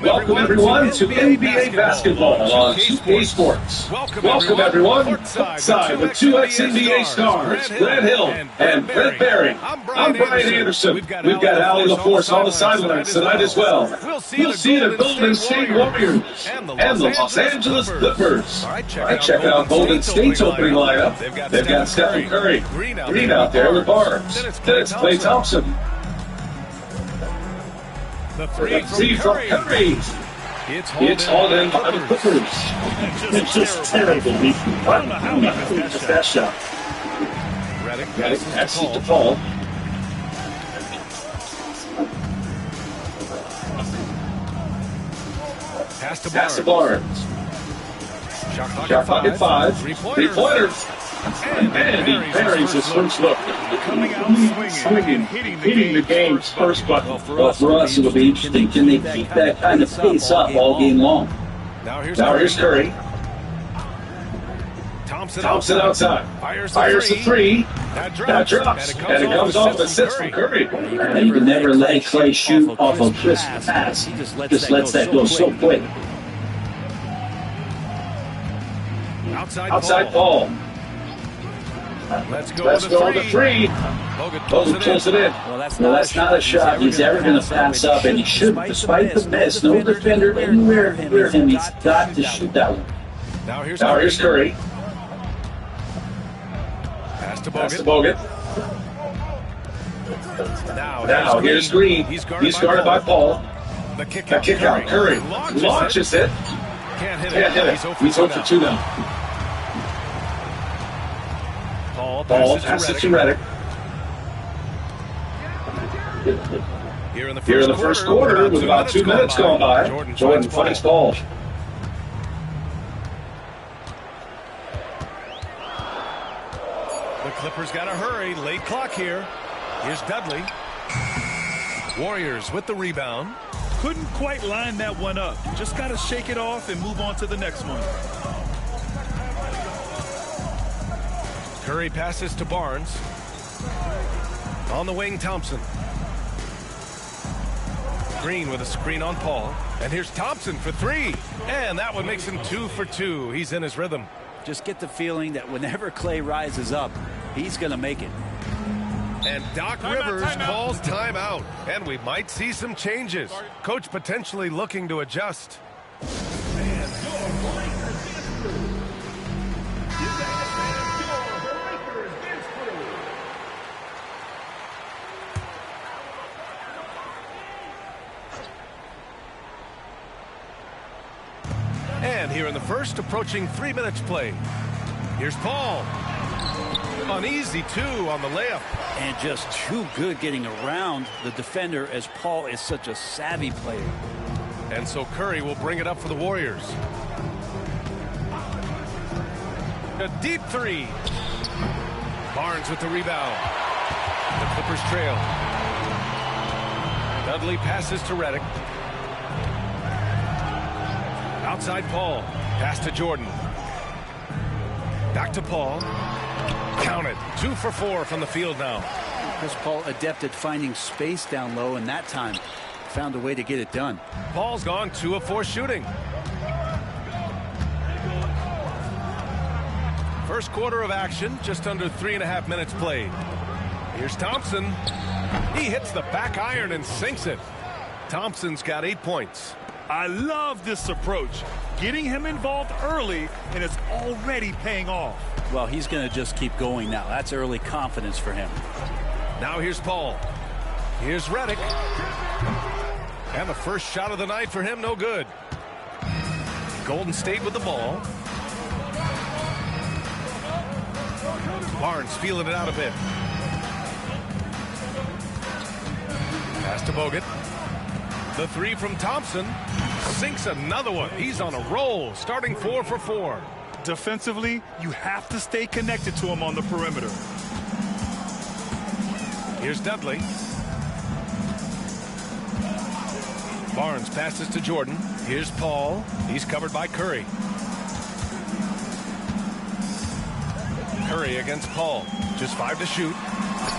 Welcome everyone to NBA basketball on 2K Sports. Welcome everyone, courtside with 2X NBA stars, Grant Hill and Brent Barry. I'm Brian Anderson. We've got Allie LaForce on the sidelines tonight as well. We'll see the Golden State Warriors and the Los Angeles Clippers. All right, check out Golden State's opening lineup. They've got Stephen Curry, Green out there with Barnes. Then it's Klay Thompson. The three from Curry. It's hauled in by the Clippers. It's just terrible. I don't know how he missed that shot. Redick passes to Paul. Pass to Barnes. Shot clock at 5. Three-pointers. And he buries his first look. Coming out swinging, hitting the game's first button. Well, for us, it'll be interesting. Can they keep that kind of pace up all game long? Now here's Curry. Thompson outside. Fires the three. That drops. And it comes off assist from Curry. And you can never let Klay shoot off a crisp pass. He just lets that go so quick. Outside Paul. Let's go on the three. Bogut pulls it in. Well, that's not a shot he's ever going to pass up, and he should, despite the miss. No defender anywhere near him. He's got to shoot that one. Now here's Curry. Pass to Bogut. Now here's Green. He's guarded by Paul. The kick out. Curry launches it. Can't hit it. He's 0 for 2 now. Ball passes to Redick. Here in the first quarter, with about 2 minutes gone by, Jordan finds Paul. The Clippers got to hurry. Late clock here. Here's Dudley. Warriors with the rebound. Couldn't quite line that one up. Just got to shake it off and move on to the next one. Curry passes to Barnes. On the wing, Thompson. Green with a screen on Paul. And here's Thompson for 3. And that one makes him 2 for 2. He's in his rhythm. Just get the feeling that whenever Klay rises up, he's going to make it. And Doc Rivers calls timeout. And we might see some changes. Coach potentially looking to adjust. And here in the first, approaching 3 minutes played. Here's Paul. Uneasy, 2 on the layup. And just too good getting around the defender, as Paul is such a savvy player. And so Curry will bring it up for the Warriors. A deep 3. Barnes with the rebound. The Clippers trail. Dudley passes to Redick. Outside Paul. Pass to Jordan. Back to Paul. Count it. 2 for 4 from the field now. Chris Paul adept at finding space down low, and that time found a way to get it done. Paul's gone 2 of 4 shooting. First quarter of action, just under 3.5 minutes played. Here's Thompson. He hits the back iron and sinks it. Thompson's got 8 points. I love this approach. Getting him involved early, and it's already paying off. Well, he's going to just keep going now. That's early confidence for him. Now here's Paul. Here's Redick. And the first shot of the night for him, no good. Golden State with the ball. Barnes feeling it out a bit. Pass to Bogut. The 3 from Thompson. Sinks another one. He's on a roll, starting 4 for 4. Defensively, you have to stay connected to him on the perimeter. Here's Dudley. Barnes passes to Jordan. Here's Paul. He's covered by Curry. Curry against Paul. Just 5 to shoot.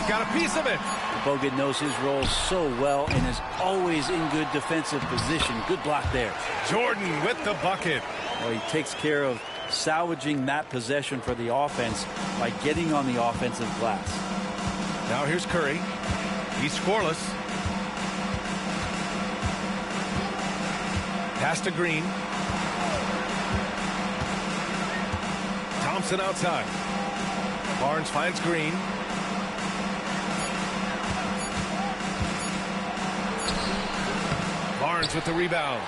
got a piece of it. Bogut knows his role so well and is always in good defensive position. Good block there. Jordan with the bucket. Well, he takes care of salvaging that possession for the offense by getting on the offensive glass. Now here's Curry. He's scoreless. Pass to Green. Thompson outside. Barnes finds Green. Barnes with the rebound.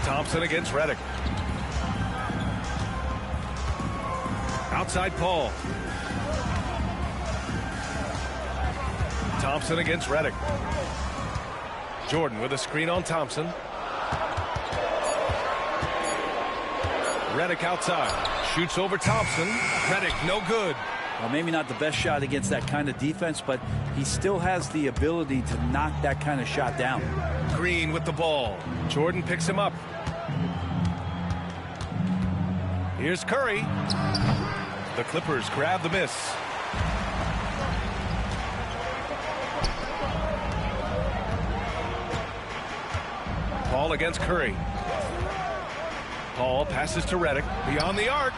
Thompson against Redick. Outside Paul. Thompson against Redick. Jordan with a screen on Thompson. Redick outside. Shoots over Thompson. Redick no good. Well, maybe not the best shot against that kind of defense, but he still has the ability to knock that kind of shot down. Green with the ball. Jordan picks him up. Here's Curry. The Clippers grab the miss. Paul against Curry. Paul passes to Redick. Beyond the arc.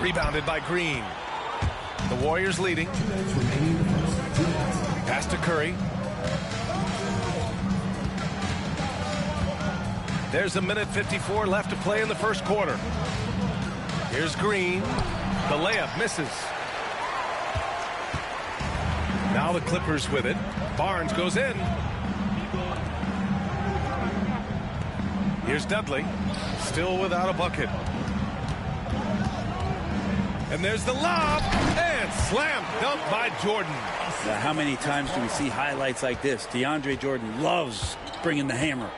Rebounded by Green. The Warriors leading. Pass to Curry. There's 1:54 left to play in the first quarter. Here's Green. The layup misses. Now the Clippers with it. Barnes goes in. Here's Dudley. Still without a bucket. And there's the lob. And slam dunk by Jordan. Now, how many times do we see highlights like this? DeAndre Jordan loves bringing the hammer.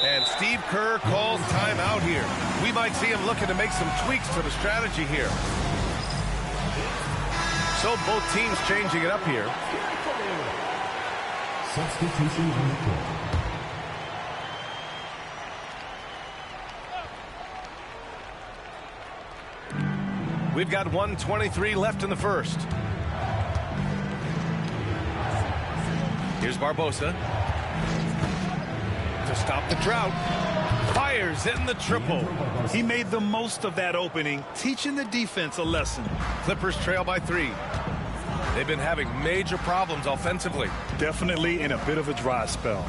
And Steve Kerr calls timeout here. We might see him looking to make some tweaks to the strategy here. So both teams changing it up here. Substitution on the court. We've got 1:23 left in the first. Here's Barbosa. To stop the drought. Fires in the triple. He made the most of that opening, teaching the defense a lesson. Clippers trail by 3. They've been having major problems offensively. Definitely in a bit of a dry spell.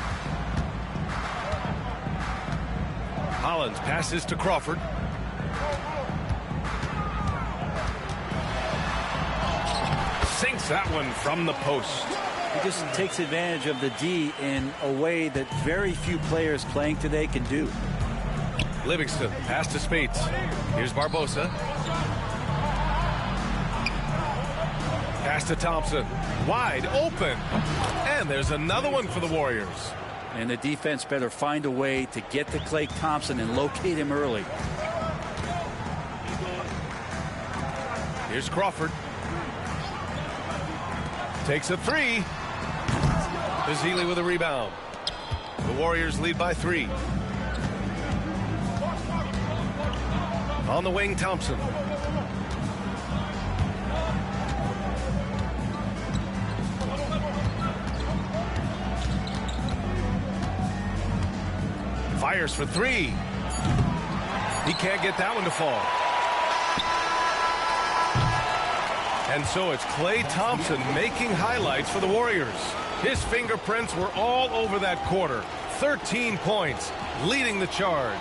Hollins passes to Crawford. Sinks that one from the post. He just takes advantage of the D in a way that very few players playing today can do. Livingston, pass to Spates. Here's Barbosa. Pass to Thompson. Wide open. And there's another one for the Warriors. And the defense better find a way to get to Klay Thompson and locate him early. Here's Crawford. Takes a 3. Ezeli with a rebound. The Warriors lead by 3. On the wing, Thompson. Fires for 3. He can't get that one to fall. And so it's Klay Thompson making highlights for the Warriors. His fingerprints were all over that quarter. 13 points, leading the charge.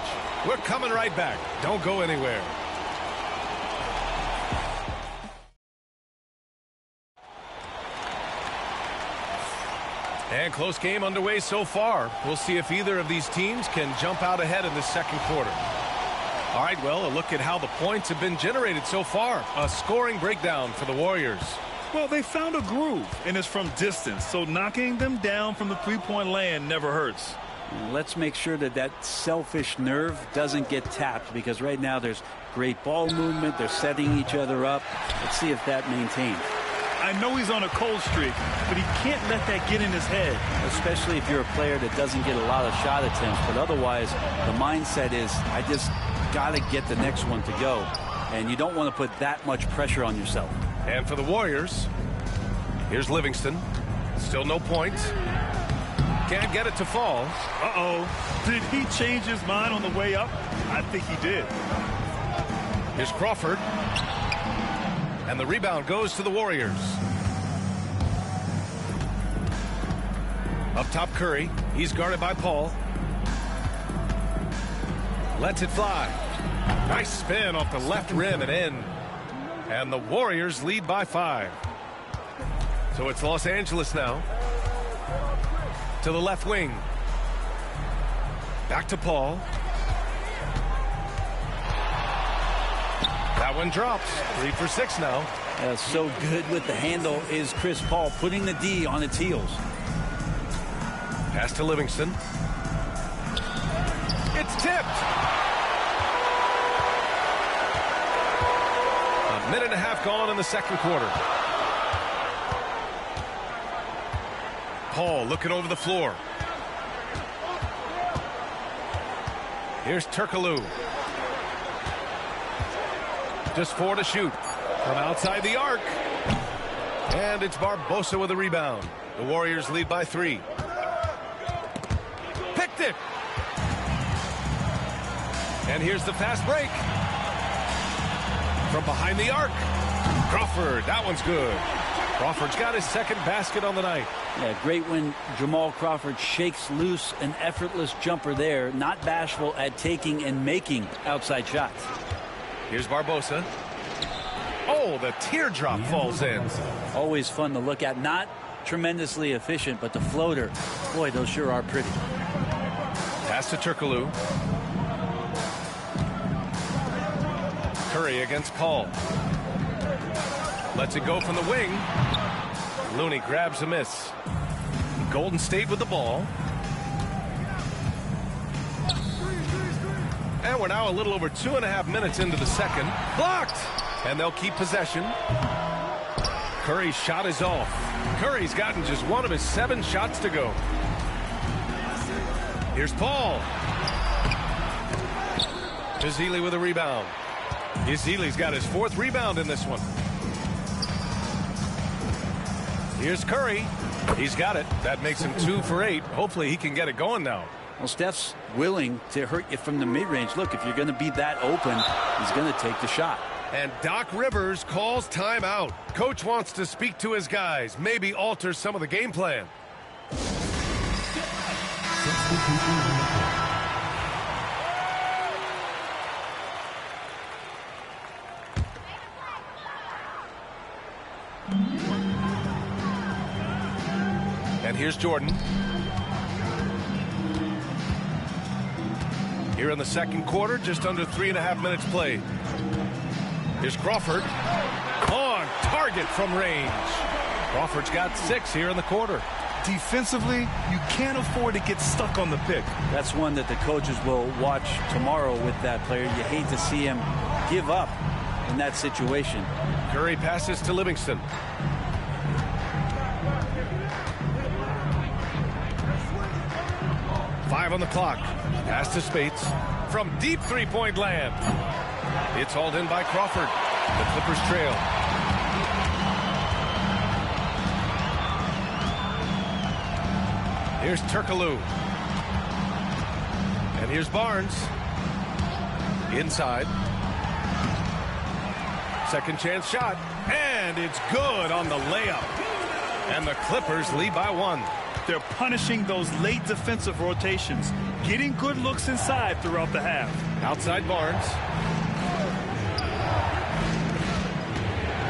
We're coming right back. Don't go anywhere. And close game underway so far. We'll see if either of these teams can jump out ahead in the second quarter. All right, well, a look at how the points have been generated so far. A scoring breakdown for the Warriors. Well, they found a groove, and it's from distance, so knocking them down from the three-point land never hurts. Let's make sure that that selfish nerve doesn't get tapped, because right now there's great ball movement. They're setting each other up. Let's see if that maintains. I know he's on a cold streak, but he can't let that get in his head. Especially if you're a player that doesn't get a lot of shot attempts, but otherwise the mindset is, I just got to get the next one to go. and you don't want to put that much pressure on yourself. And for the Warriors, here's Livingston. Still no points. Can't get it to fall. Uh-oh. Did he change his mind on the way up? I think he did. Here's Crawford. And the rebound goes to the Warriors. Up top, Curry. He's guarded by Paul. Lets it fly. Nice spin off the left rim and in. And the Warriors lead by 5. So it's Los Angeles now. To the left wing. Back to Paul. That one drops. 3 for 6 now. So good with the handle is Chris Paul, putting the D on its heels. Pass to Livingston. It's tipped. A minute and a half gone in the second quarter. Paul looking over the floor. Here's Turkoglu. Just 4 to shoot from outside the arc. And it's Barbosa with a rebound. The Warriors lead by 3. Picked it. And here's the fast break. From behind the arc. Crawford, that one's good. Crawford's got his second basket on the night. Yeah, great when Jamal Crawford shakes loose an effortless jumper there. Not bashful at taking and making outside shots. Here's Barbosa. Oh, the teardrop falls in. Always fun to look at. Not tremendously efficient, but the floater, boy, those sure are pretty. Pass to Turkoglu. Curry against Paul. Lets it go from the wing. Looney grabs a miss. Golden State with the ball. And we're now a little over 2.5 minutes into the second. Blocked! And they'll keep possession. Curry's shot is off. Curry's gotten just one of his 7 shots to go. Here's Paul. Ezeli with a rebound. Ezeli's got his 4th rebound in this one. Here's Curry. He's got it. That makes him 2 for 8. Hopefully he can get it going now. Well, Steph's willing to hurt you from the mid-range. Look, if you're going to be that open, he's going to take the shot. And Doc Rivers calls timeout. Coach wants to speak to his guys, maybe alter some of the game plan. And here's Jordan. Here in the second quarter, just under 3.5 minutes played. Here's Crawford. On target from range. Crawford's got 6 here in the quarter. Defensively, you can't afford to get stuck on the pick. That's one that the coaches will watch tomorrow with that player. You hate to see him give up in that situation. Curry passes to Livingston. Five on the clock. Pass to Spates. From deep three-point land. It's hauled in by Crawford. The Clippers trail. Here's Turkoglu. And here's Barnes. Inside. Second chance shot. And it's good on the layup. And the Clippers lead by 1. They're punishing those late defensive rotations, getting good looks inside throughout the half. Outside Barnes.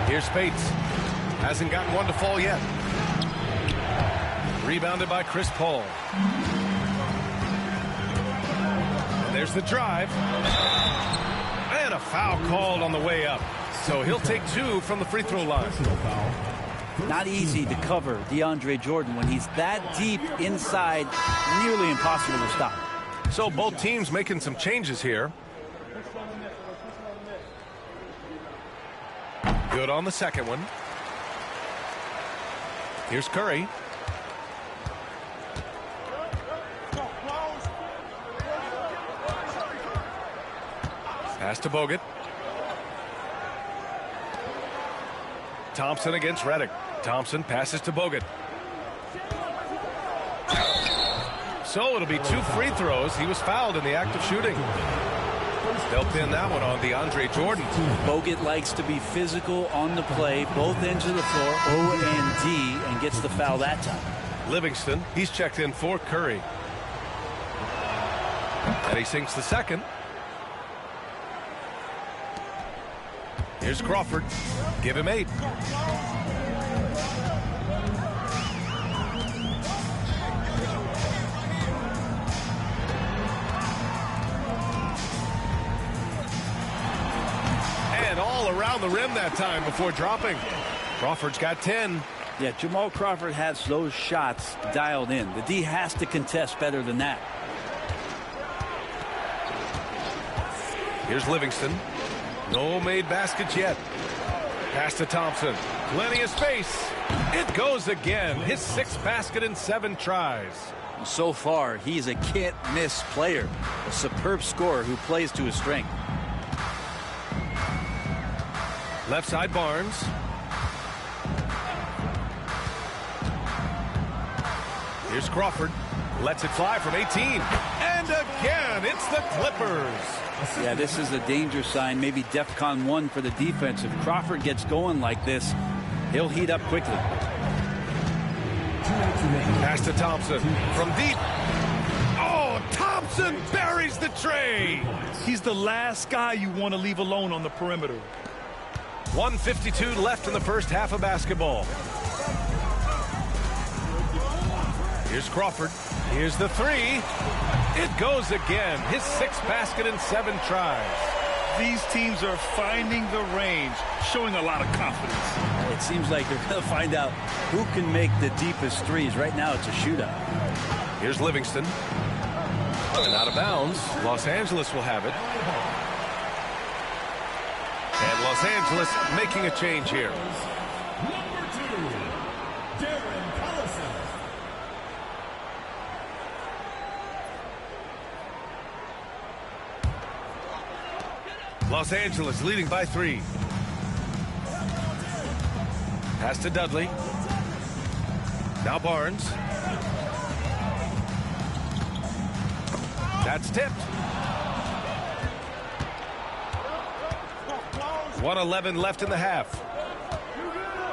Here's Spates. Hasn't gotten one to fall yet. Rebounded by Chris Paul. And there's the drive. And a foul called on the way up. So he'll take 2 from the free throw line. Not easy to cover DeAndre Jordan when he's that deep inside, nearly impossible to stop. So both teams making some changes here. Good on the second one. Here's Curry. Pass to Bogut. Thompson against Redick. Thompson passes to Bogut. So it'll be 2 free throws. He was fouled in the act of shooting. They'll pin that one on DeAndre Jordan. Bogut likes to be physical on the play, both ends of the floor, O and D, and gets the foul that time. Livingston, he's checked in for Curry. And he sinks the second. Here's Crawford. Give him 8. And all around the rim that time before dropping. Crawford's got 10. Yeah, Jamal Crawford has those shots dialed in. The D has to contest better than that. Here's Livingston. No made baskets yet. Pass to Thompson. Plenty of space. It goes again. His 6th basket in 7 tries. So far, he's a can't-miss player. A superb scorer who plays to his strength. Left side Barnes. Here's Crawford. Lets it fly from 18. And again, it's the Clippers. Yeah, this is a danger sign, maybe DEFCON 1 for the defense. If Crawford gets going like this, he'll heat up quickly. Pass to Thompson from deep. Oh, Thompson buries the tray. He's the last guy you want to leave alone on the perimeter. 1:52 left in the first half of basketball. Here's Crawford. Here's the 3. It goes again. His 6th basket in 7 tries. These teams are finding the range, showing a lot of confidence. It seems like they're going to find out who can make the deepest threes. Right now, it's a shootout. Here's Livingston. And out of bounds. Los Angeles will have it. And Los Angeles making a change here. Los Angeles leading by 3. Pass to Dudley. Now Barnes. That's tipped. 1:11 left in the half.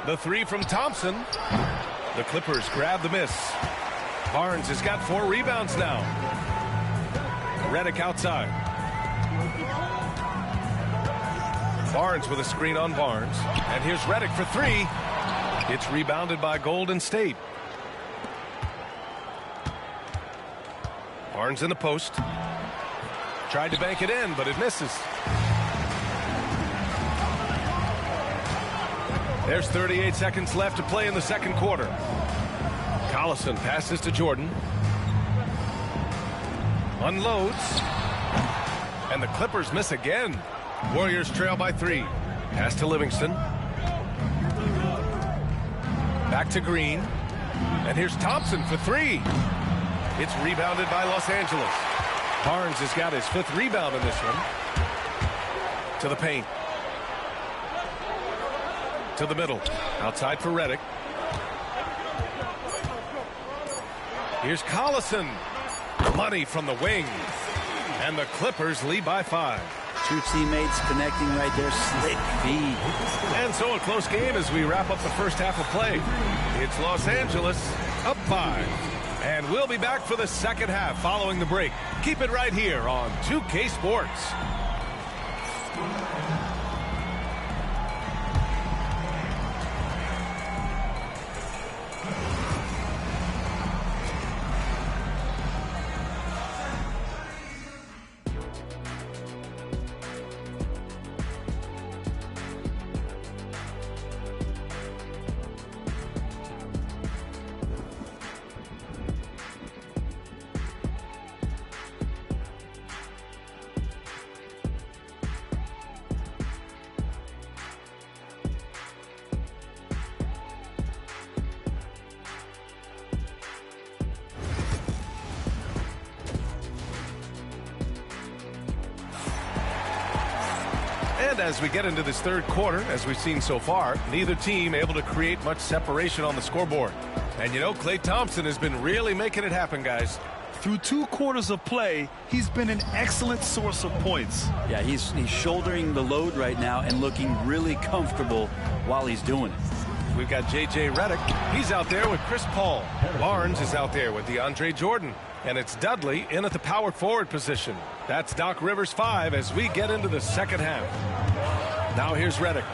The 3 from Thompson. The Clippers grab the miss. Barnes has got 4 rebounds now. Redick outside. Barnes with a screen on Barnes. And here's Redick for 3. It's rebounded by Golden State. Barnes in the post. Tried to bank it in, but it misses. There's 38 seconds left to play in the second quarter. Collison passes to Jordan. Unloads. And the Clippers miss again. Warriors trail by 3. Pass to Livingston. Back to Green. And here's Thompson for 3. It's rebounded by Los Angeles. Barnes has got his 5th rebound in this one. To the paint. To the middle. Outside for Redick. Here's Collison. Money from the wing. And the Clippers lead by 5. 2 teammates connecting right there. Slick feed. And so a close game as we wrap up the first half of play. It's Los Angeles up 5. And we'll be back for the second half following the break. Keep it right here on 2K Sports. And as we get into this third quarter, as we've seen so far, neither team able to create much separation on the scoreboard. And you know, Klay Thompson has been really making it happen, guys. Through 2 quarters of play, he's been an excellent source of points. Yeah, he's shouldering the load right now and looking really comfortable while he's doing it. We've got J.J. Redick. He's out there with Chris Paul. Barnes is out there with DeAndre Jordan. And it's Dudley in at the power forward position. That's Doc Rivers 5 as we get into the second half. Now here's Redick.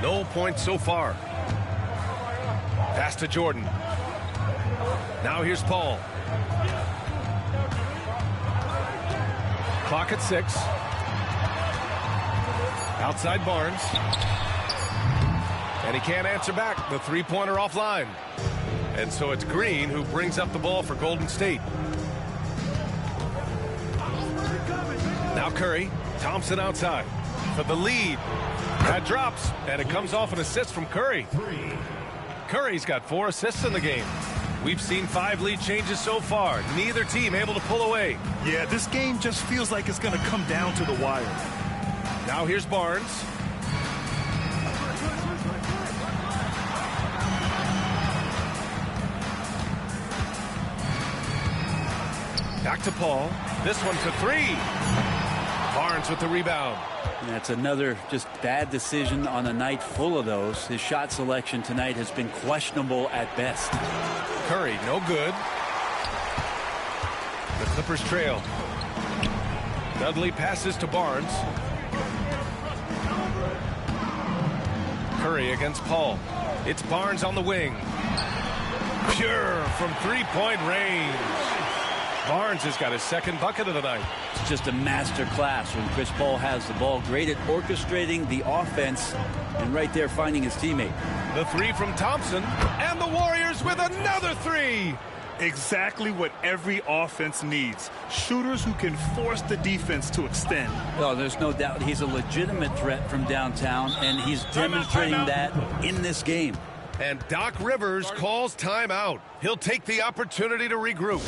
No points so far. Pass to Jordan. Now here's Paul. Clock at 6. Outside Barnes. And he can't answer back. The three-pointer offline. And so it's Green who brings up the ball for Golden State. Now Curry. Thompson outside for the lead. That drops, and it comes off an assist from Curry. Curry's got 4 assists in the game. We've seen 5 lead changes so far. Neither team able to pull away. Yeah, this game just feels like it's going to come down to the wire. Now here's Barnes. Back to Paul. This one for 3. Barnes with the rebound. That's another just bad decision on a night full of those. His shot selection tonight has been questionable at best. Curry, no good. The Clippers trail. Dudley passes to Barnes. Curry against Paul. It's Barnes on the wing. Pure from three-point range. Barnes has got his second bucket of the night. It's just a master class when Chris Paul has the ball. Great at orchestrating the offense and right there finding his teammate. The 3 from Thompson, and the Warriors with another 3. Exactly what every offense needs. Shooters who can force the defense to extend. Oh, there's no doubt he's a legitimate threat from downtown, and he's demonstrating that in this game. And Doc Rivers calls timeout. He'll take the opportunity to regroup.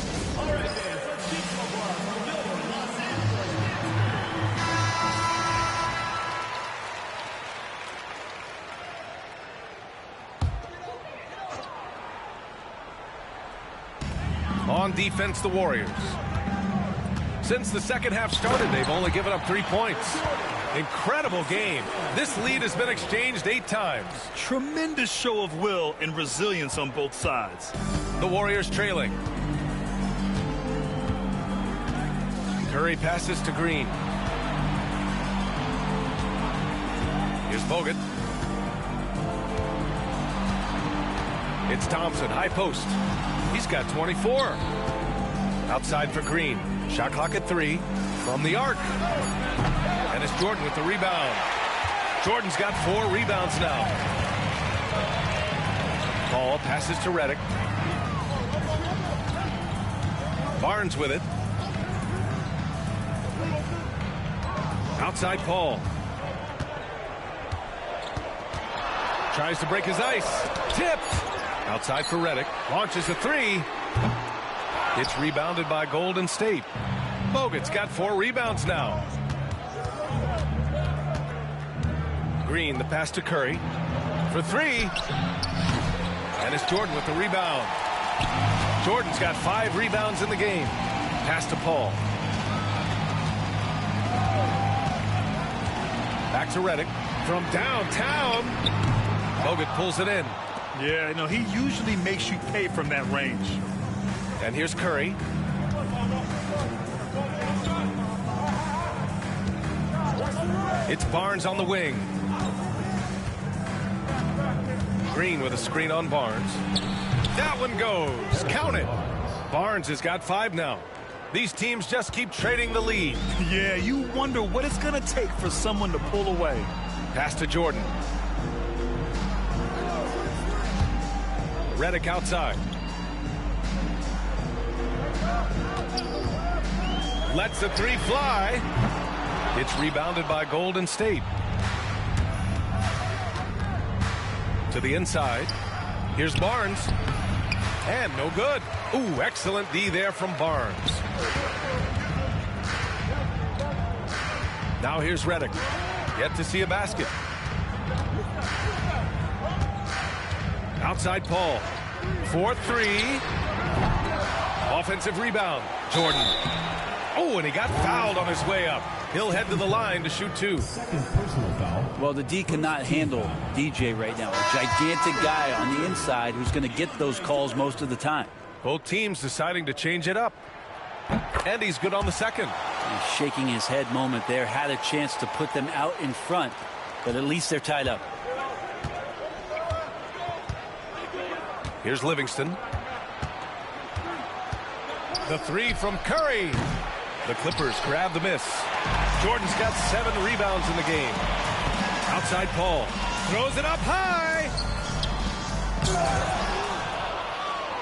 On defense, the Warriors. Since the second half started, they've only given up 3 points. Incredible game. This lead has been exchanged 8 times. Tremendous show of will and resilience on both sides. The Warriors trailing. Curry passes to Green. Here's Bogut. It's Thompson, high post. He's got 24. Outside for Green. Shot clock at 3 from the arc. And it's Jordan with the rebound. Jordan's got 4 rebounds now. Paul passes to Redick. Barnes with it. Outside Paul. Tries to break his ice. Tipped. Outside for Redick. Launches a 3. It's rebounded by Golden State. Bogut's got 4 rebounds now. Green, the pass to Curry. For 3. And it's Jordan with the rebound. Jordan's got 5 rebounds in the game. Pass to Paul. Back to Redick. From downtown. Bogut pulls it in. Yeah, no, he usually makes you pay from that range. And here's Curry. It's Barnes on the wing. Green with a screen on Barnes. That one goes. Count it. Barnes has got 5 now. These teams just keep trading the lead. Yeah, you wonder what it's going to take for someone to pull away. Pass to Jordan. Redick outside. Lets the 3 fly. It's rebounded by Golden State. To the inside. Here's Barnes. And no good. Ooh, excellent D there from Barnes. Now here's Redick. Yet to see a basket. Outside Paul. 4-3. Offensive rebound. Jordan. Oh, and he got fouled on his way up. He'll head to the line to shoot 2. Second personal foul. Well, the D cannot handle DJ right now. A gigantic guy on the inside who's going to get those calls most of the time. Both teams deciding to change it up. And he's good on the second. He's shaking his head moment there. Had a chance to put them out in front, but at least they're tied up. Here's Livingston. The 3 from Curry. The Clippers grab the miss. Jordan's got 7 rebounds in the game. Outside Paul. Throws it up high.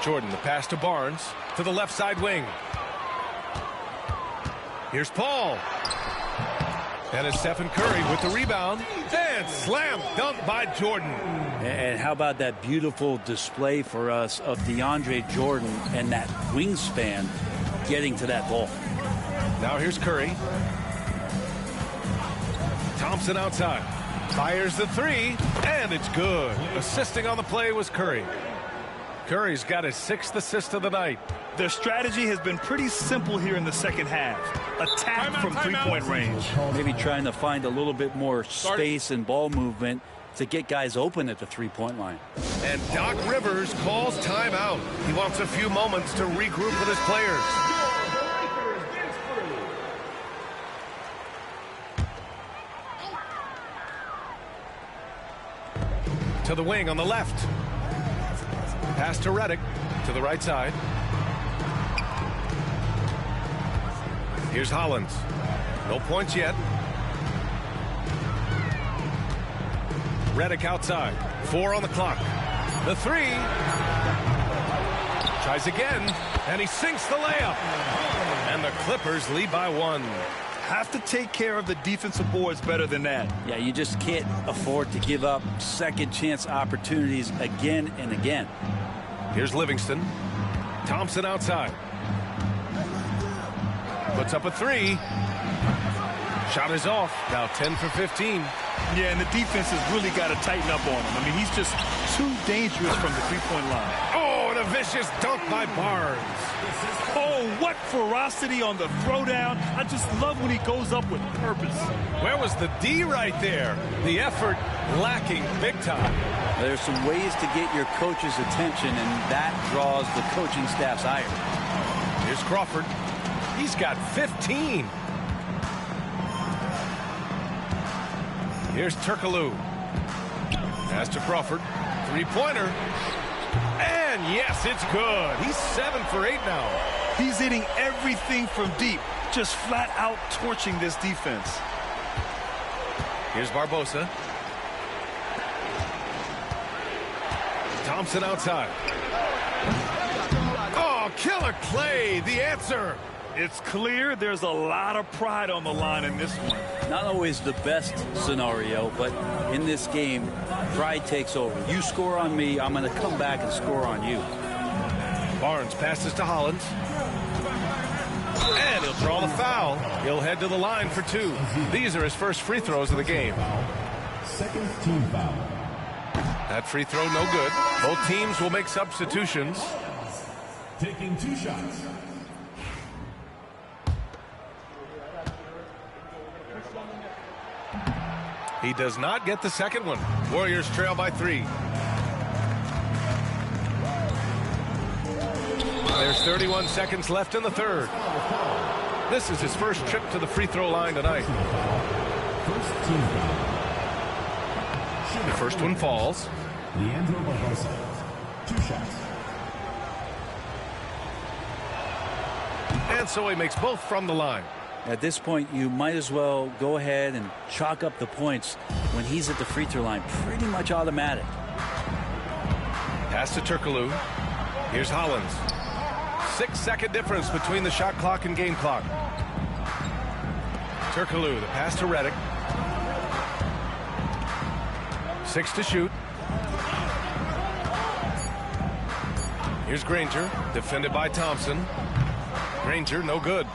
Jordan, the pass to Barnes. To the left side wing. Here's Paul. And it's Stephen Curry with the rebound. And slam dunk by Jordan. And how about that beautiful display for us of DeAndre Jordan and that wingspan getting to that ball. Now here's Curry. Thompson outside. Fires the 3, and it's good. Assisting on the play was Curry. Curry's got his 6th assist of the night. Their strategy has been pretty simple here in the second half. Attack from three-point range. Maybe trying to find a little bit more space and ball movement to get guys open at the three-point line. And Doc Rivers calls timeout. He wants a few moments to regroup with his players. To the wing on the left. Pass to Redick to the right side. Here's Hollins. No points yet. Redick outside. 4 on the clock. The 3. Tries again, and he sinks the layup. And the Clippers lead by 1. Have to take care of the defensive boards better than that. Yeah, you just can't afford to give up second chance opportunities again and again. Here's Livingston. Thompson outside. Puts up a 3. Shot is off. Now 10 for 15. Yeah, and the defense has really got to tighten up on him. I mean, he's just too dangerous from the three-point line. Oh, and a vicious dunk by Barnes. Oh, what ferocity on the throwdown. I just love when he goes up with purpose. Where was the D right there? The effort lacking big time. There's some ways to get your coach's attention, and that draws the coaching staff's ire. Here's Crawford. He's got 15. Here's Turkoglu. Pass to Crawford. 3-pointer. And yes, it's good. He's 7 for 8 now. He's hitting everything from deep. Just flat out torching this defense. Here's Barbosa. Thompson outside. Oh, killer play. The answer. It's clear there's a lot of pride on the line in this one. Not always the best scenario, but in this game, pride takes over. You score on me, I'm going to come back and score on you. Barnes passes to Hollins. And he'll draw the foul. He'll head to the line for 2. These are his first free throws of the game. Second team foul. That free throw no good. Both teams will make substitutions. Taking 2 shots. He does not get the second one. Warriors trail by 3. There's 31 seconds left in the third. This is his first trip to the free throw line tonight. First team foul. The first one falls. Leandro Barbosa. 2 shots. And so he makes both from the line. At this point, you might as well go ahead and chalk up the points when he's at the free throw line. Pretty much automatic. Pass to Turkoglu. Here's Hollins. 6-second difference between the shot clock and game clock. Turkoglu, the pass to Redick. 6 to shoot. Here's Granger, defended by Thompson. Granger, no good.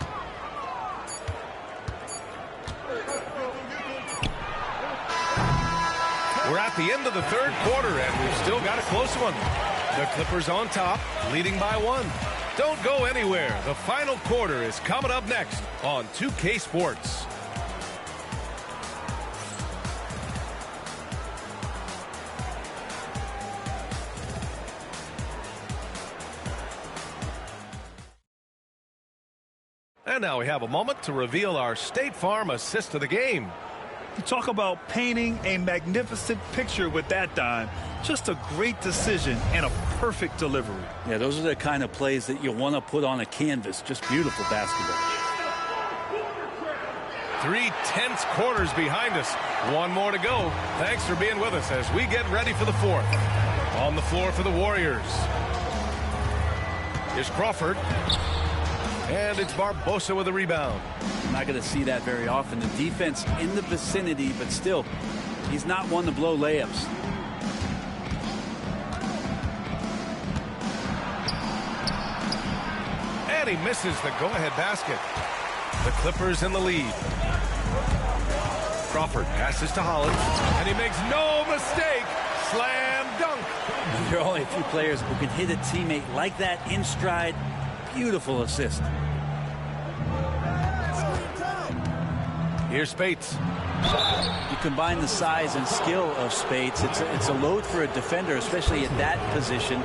We're at the end of the third quarter, and we've still got a close one. The Clippers on top, leading by 1. Don't go anywhere. The final quarter is coming up next on 2K Sports. And now we have a moment to reveal our State Farm assist of the game. You talk about painting a magnificent picture with that dime. Just a great decision and a perfect delivery. Yeah, those are the kind of plays that you want to put on a canvas. Just beautiful basketball. 3 tense quarters behind us. 1 more to go. Thanks for being with us as we get ready for the 4th. On the floor for the Warriors. Here's Crawford. And it's Barbosa with a rebound. I'm not going to see that very often. The defense in the vicinity, but still, he's not one to blow layups. And he misses the go-ahead basket. The Clippers in the lead. Crawford passes to Holland, and he makes no mistake. Slam dunk. There are only a few players who can hit a teammate like that in stride. Beautiful assist. Here's Spates. You combine the size and skill of Spates. It's a load for a defender, especially at that position.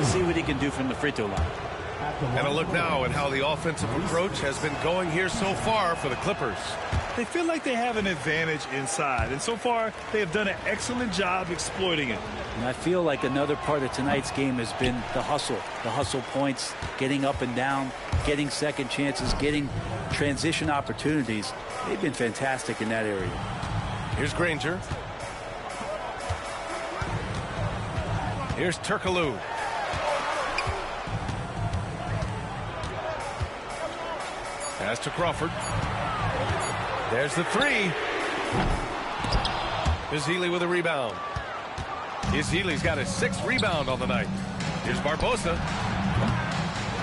See what he can do from the free throw line. And a look now at how the offensive approach has been going here so far for the Clippers. They feel like they have an advantage inside, and so far they have done an excellent job exploiting it. And I feel like another part of tonight's game has been the hustle points, getting up and down, getting second chances, getting transition opportunities. They've been fantastic in that area. Here's Granger. Here's Turkoglu. Pass to Crawford. There's the 3. Ezeli with a rebound. Ezeli's got his 6th rebound on the night. Here's Barbosa.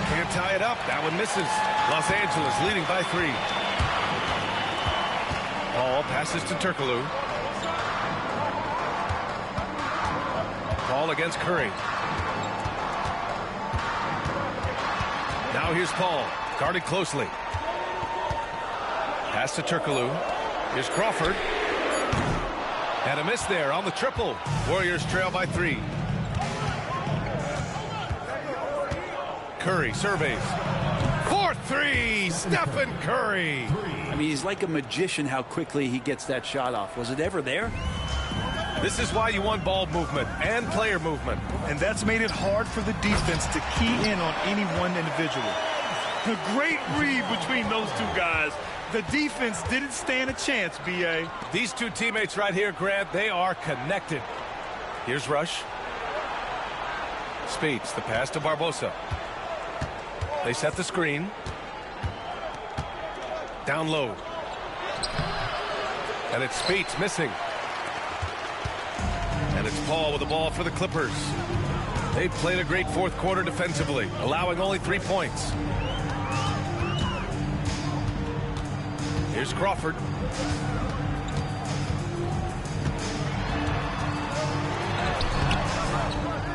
Can't tie it up. That one misses. Los Angeles leading by 3. Paul passes to Turkoglu. Paul against Curry. Now here's Paul, guarded closely. Pass to Turkoglu. Here's Crawford. And a miss there on the triple. Warriors trail by 3. Curry surveys. 4-3, Stephen Curry. I mean, he's like a magician how quickly he gets that shot off. Was it ever there? This is why you want ball movement and player movement. And that's made it hard for the defense to key in on any one individual. A great read between those two guys. The defense didn't stand a chance, B.A. These two teammates right here, Grant, they are connected. Here's Rush. Spates, the pass to Barbosa. They set the screen. Down low. And it's Spates missing. And it's Paul with the ball for the Clippers. They've played a great 4th quarter defensively, allowing only 3 points. Here's Crawford.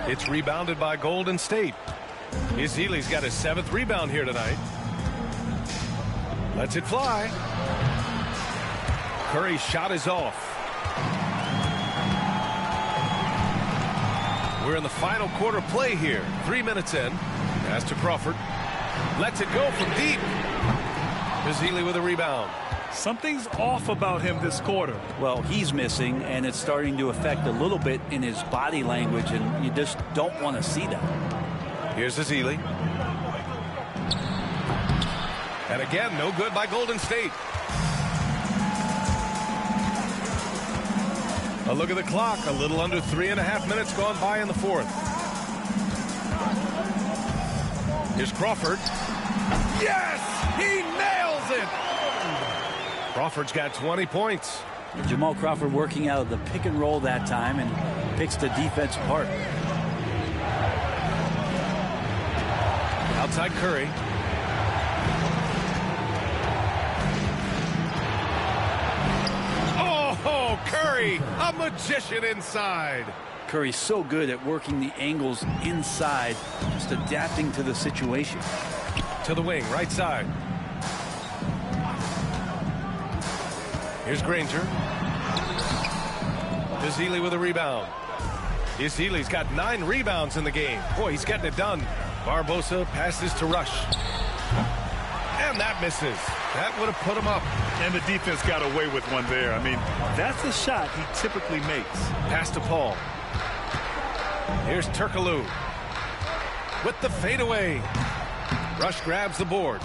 It's rebounded by Golden State. Ezeli's got his 7th rebound here tonight. Lets it fly. Curry's shot is off. We're in the final quarter play here. 3 minutes in. Pass to Crawford. Lets it go from deep. Ezeli with a rebound. Something's off about him this quarter. Well, he's missing, and it's starting to affect a little bit in his body language, and you just don't want to see that. Here's Ezeli. And again, no good by Golden State. A look at the clock. A little under 3.5 minutes gone by in the 4th. Here's Crawford. Yes! He nails it! Crawford's got 20 points. Jamal Crawford working out of the pick and roll that time and picks the defense apart. Outside Curry. Oh, Curry Curry, a magician inside. Curry's so good at working the angles inside, just adapting to the situation. To the wing, right side. Here's Granger. Ezeli with a rebound. Ezeli's got 9 rebounds in the game. Boy, he's getting it done. Barbosa passes to Rush. And that misses. That would have put him up. And the defense got away with one there. I mean, that's the shot he typically makes. Pass to Paul. Here's Turkoglu with the fadeaway. Rush grabs the board.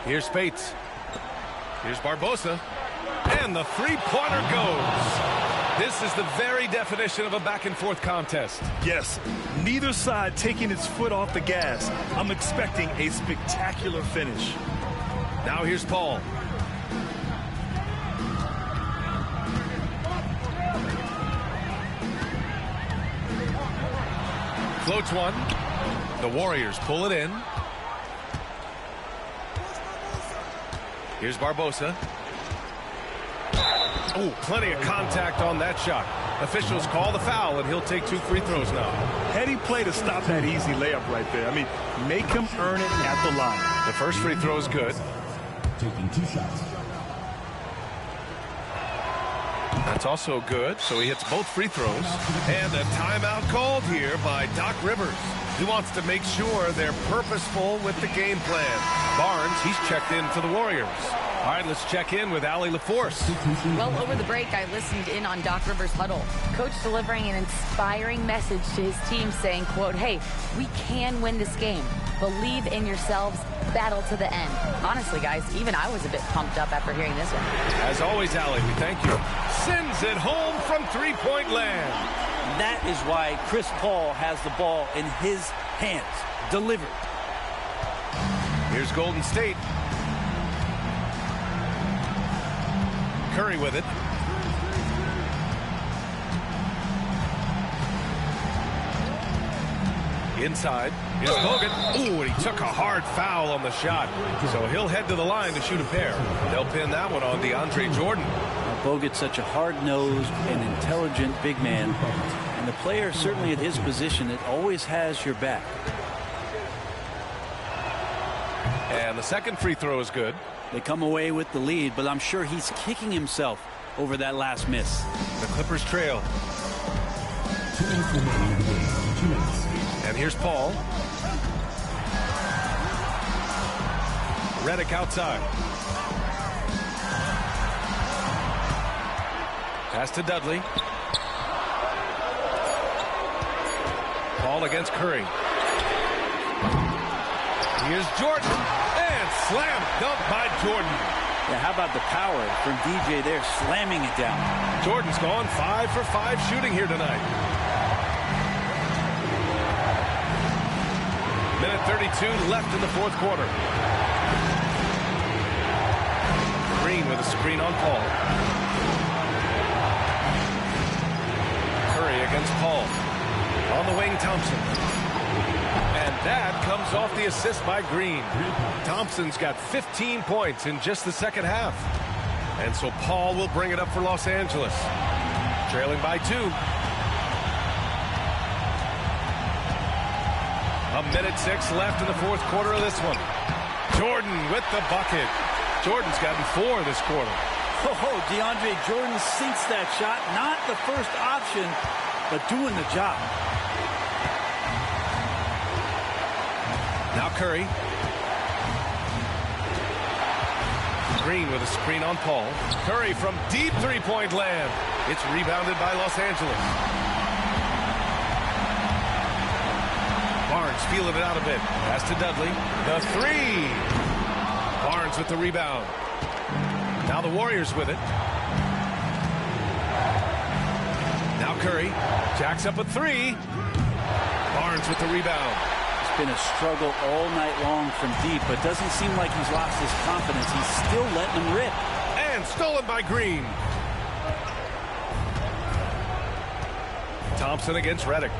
Here's Spates. Here's Barbosa. And the three-pointer goes. This is the very definition of a back-and-forth contest. Yes, neither side taking its foot off the gas. I'm expecting a spectacular finish. Now here's Paul. Floats one. The Warriors pull it in. Here's Barbosa. Oh, plenty of contact on that shot. Officials call the foul, and he'll take 2 free throws now. Heady play to stop that easy layup right there. I mean, make him earn it at the line. The first free throw is good. Taking 2 shots. That's also good, so he hits both free throws. And a timeout called here by Doc Rivers. He wants to make sure they're purposeful with the game plan. Barnes, he's checked in for the Warriors. All right, let's check in with Allie LaForce. Well, over the break, I listened in on Doc Rivers' huddle. Coach delivering an inspiring message to his team saying, quote, hey, we can win this game. Believe in yourselves. Battle to the end. Honestly, guys, even I was a bit pumped up after hearing this one. As always, Allie, we thank you. Sends it home from three-point land. That is why Chris Paul has the ball in his hands. Delivered. Here's Golden State. Curry with it. Inside. Here's Bogut. Ooh, and he took a hard foul on the shot. So he'll head to the line to shoot a pair. They'll pin that one on DeAndre Jordan. Bogut's such a hard-nosed and intelligent big man. And the player, certainly at his position, it always has your back. And the second free throw is good. They come away with the lead, but I'm sure he's kicking himself over that last miss. The Clippers trail. 2 minutes remaining in the game. 2 minutes. And here's Paul. Redick outside. Pass to Dudley. Paul against Curry. Here's Jordan. And slam dunk by Jordan. Yeah, how about the power from DJ there, slamming it down. Jordan's gone 5 for 5 shooting here tonight. Minute 32 left in the fourth quarter. Green with a screen on Paul. Curry against Paul. On the wing, Thompson. And that comes off the assist by Green. Thompson's got 15 points in just the second half. And so Paul will bring it up for Los Angeles. Trailing by 2. A minute 6 left in the fourth quarter of this one. Jordan with the bucket. Jordan's gotten 4 this quarter. Oh, DeAndre Jordan sinks that shot. Not the first option, but doing the job. Now Curry. Green with a screen on Paul. Curry from deep three-point land. It's rebounded by Los Angeles. Barnes feeling it out a bit. Pass to Dudley. The 3. Barnes with the rebound. Now the Warriors with it. Now Curry. Jacks up a 3. Barnes with the rebound. It's been a struggle all night long from deep, but doesn't seem like he's lost his confidence. He's still letting them rip. And stolen by Green. Thompson against Redick.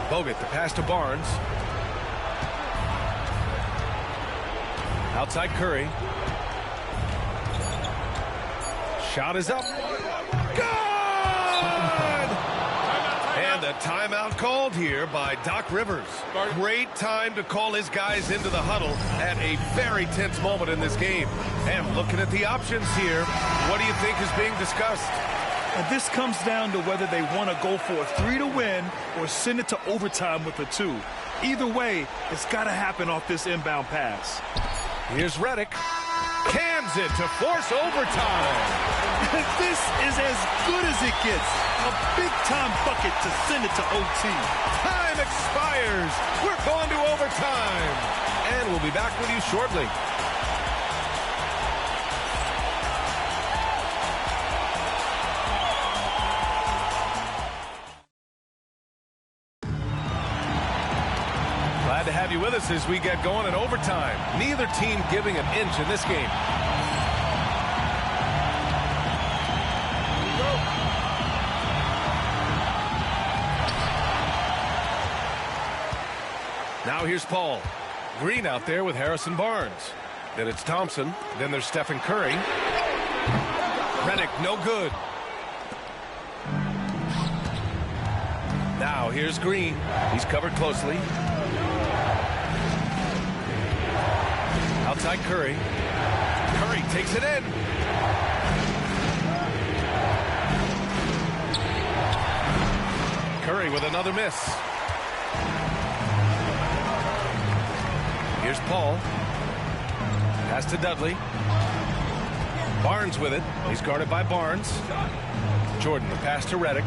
Bogut, the pass to Barnes. Outside Curry. Shot is up. Good! And a timeout called here by Doc Rivers. Great time to call his guys into the huddle at a very tense moment in this game. And looking at the options here, what do you think is being discussed? And this comes down to whether they want to go for a 3 to win or send it to overtime with a 2. Either way, it's got to happen off this inbound pass. Here's Redick. Cans it to force overtime. This is as good as it gets. A big-time bucket to send it to OT. Time expires. We're going to overtime. And we'll be back with you shortly. Glad to have you with us as we get going in overtime. Neither team giving an inch in this game. Now here's Paul. Green out there with Harrison Barnes. Then it's Thompson. Then there's Stephen Curry. Redick, no good. Now here's Green. He's covered closely. Outside Curry. Curry takes it in. Curry with another miss. Here's Paul. Pass to Dudley. Barnes with it. He's guarded by Barnes. Jordan, the pass to Redick.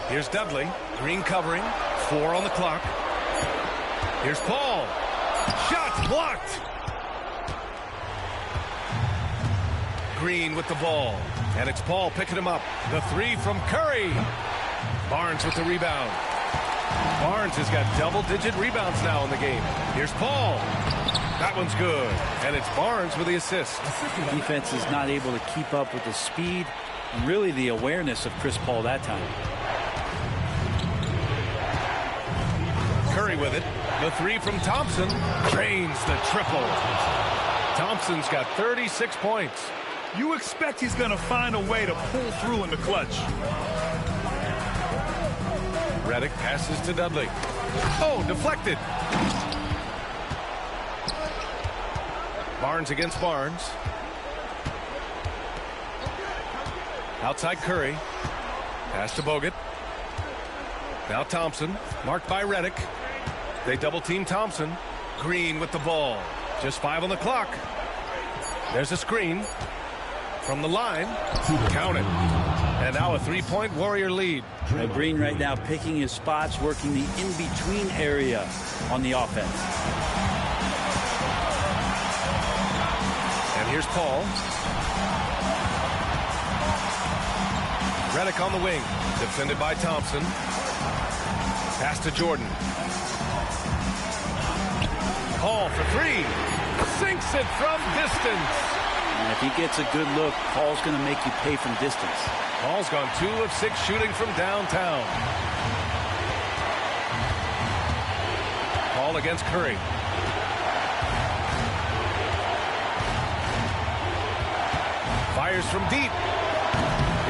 Here's Dudley. Green covering. 4 on the clock. Here's Paul. Shot blocked. Green with the ball. And it's Paul picking him up. The 3 from Curry. Barnes with the rebound. Barnes has got double-digit rebounds now in the game. Here's Paul. That one's good. And it's Barnes with the assist. The defense is not able to keep up with the speed and really the awareness of Chris Paul that time. Curry with it. The 3 from Thompson. Drains the triple. Thompson's got 36 points. You expect he's going to find a way to pull through in the clutch. Redick passes to Dudley. Oh, deflected. Barnes against Barnes. Outside Curry. Pass to Bogut. Now Thompson, marked by Redick. They double-team Thompson. Green with the ball. Just 5 on the clock. There's a screen. From the line. Count it. And now a 3-point Warrior lead. Green right now picking his spots, working the in-between area on the offense. And here's Paul. Redick on the wing. Defended by Thompson. Pass to Jordan. Paul for 3. Sinks it from distance. And if he gets a good look, Paul's going to make you pay from distance. Paul's gone 2 of 6 shooting from downtown. Paul against Curry. Fires from deep.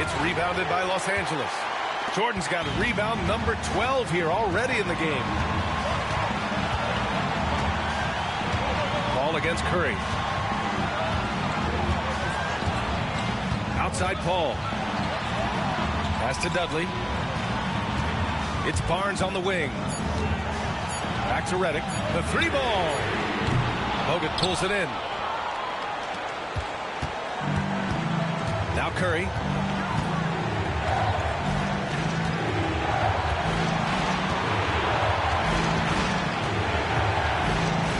It's rebounded by Los Angeles. Jordan's got a rebound number 12 here already in the game. Paul against Curry. Outside Paul. Pass to Dudley. It's Barnes on the wing. Back to Redick. The 3 ball. Bogut pulls it in. Now Curry.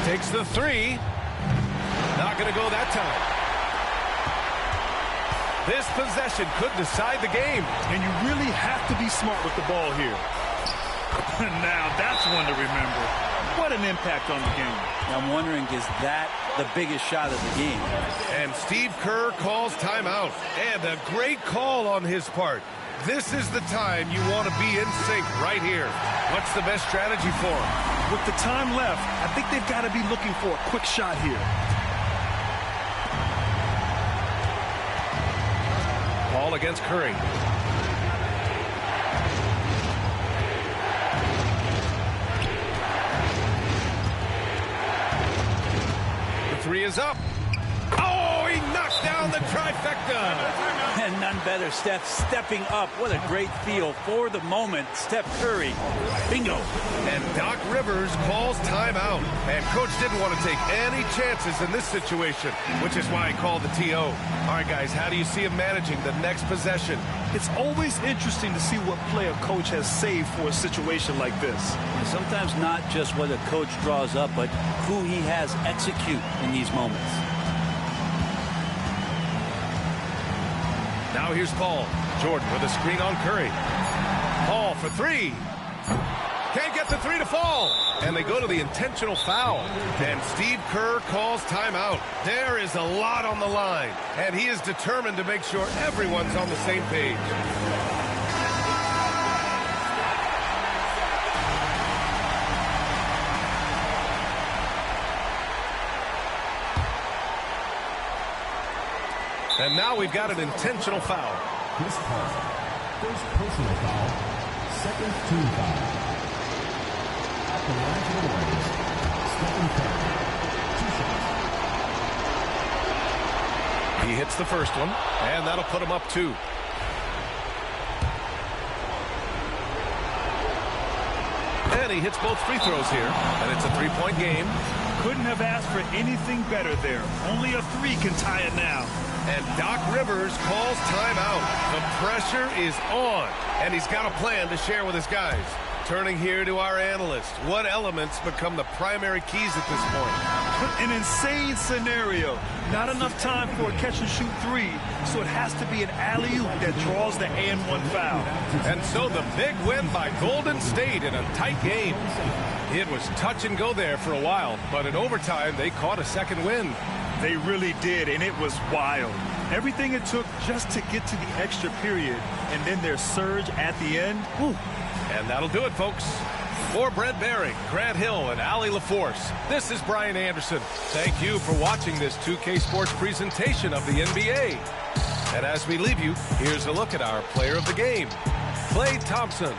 Takes the 3. Not going to go that time. This possession could decide the game. And you really have to be smart with the ball here. Now, that's one to remember. What an impact on the game. I'm wondering, is that the biggest shot of the game? And Steve Kerr calls timeout. And a great call on his part. This is the time you want to be in sync right here. What's the best strategy for them? With the time left, I think they've got to be looking for a quick shot here. Ball against Curry. The three is up. Oh, he knocks down the trifecta. And none better, Steph stepping up. What a great feel for the moment. Steph Curry, bingo. And Doc Rivers calls timeout. And Coach didn't want to take any chances in this situation, which is why he called the TO. All right, guys, how do you see him managing the next possession? It's always interesting to see what play a coach has saved for a situation like this. Sometimes not just what a coach draws up, but who he has execute in these moments. Now here's Paul. Jordan with a screen on Curry. Paul for three. Can't get the three to fall. And they go to the intentional foul. And Steve Kerr calls timeout. There is a lot on the line. And he is determined to make sure everyone's on the same page. And now we've got an intentional foul. Chris Paul. First personal foul. Second team foul. At the line to the Warriors, Stephen Curry. 2 shots. He hits the first one, and that'll put him up 2. And he hits both free throws here, and it's a 3-point game. Couldn't have asked for anything better there. Only a 3 can tie it now. And Doc Rivers calls timeout. The pressure is on, and he's got a plan to share with his guys. Turning here to our analyst. What elements become the primary keys at this point? An insane scenario. Not enough time for a catch-and-shoot 3, so it has to be an alley-oop that draws the and-1 foul. And so the big win by Golden State in a tight game. It was touch and go there for a while, but in overtime, they caught a second win. They really did, and it was wild. Everything it took just to get to the extra period, and then their surge at the end. Whew. And that'll do it, folks. For Brent Barry, Grant Hill, and Allie LaForce, this is Brian Anderson. Thank you for watching this 2K Sports presentation of the NBA. And as we leave you, here's a look at our player of the game, Klay Thompson.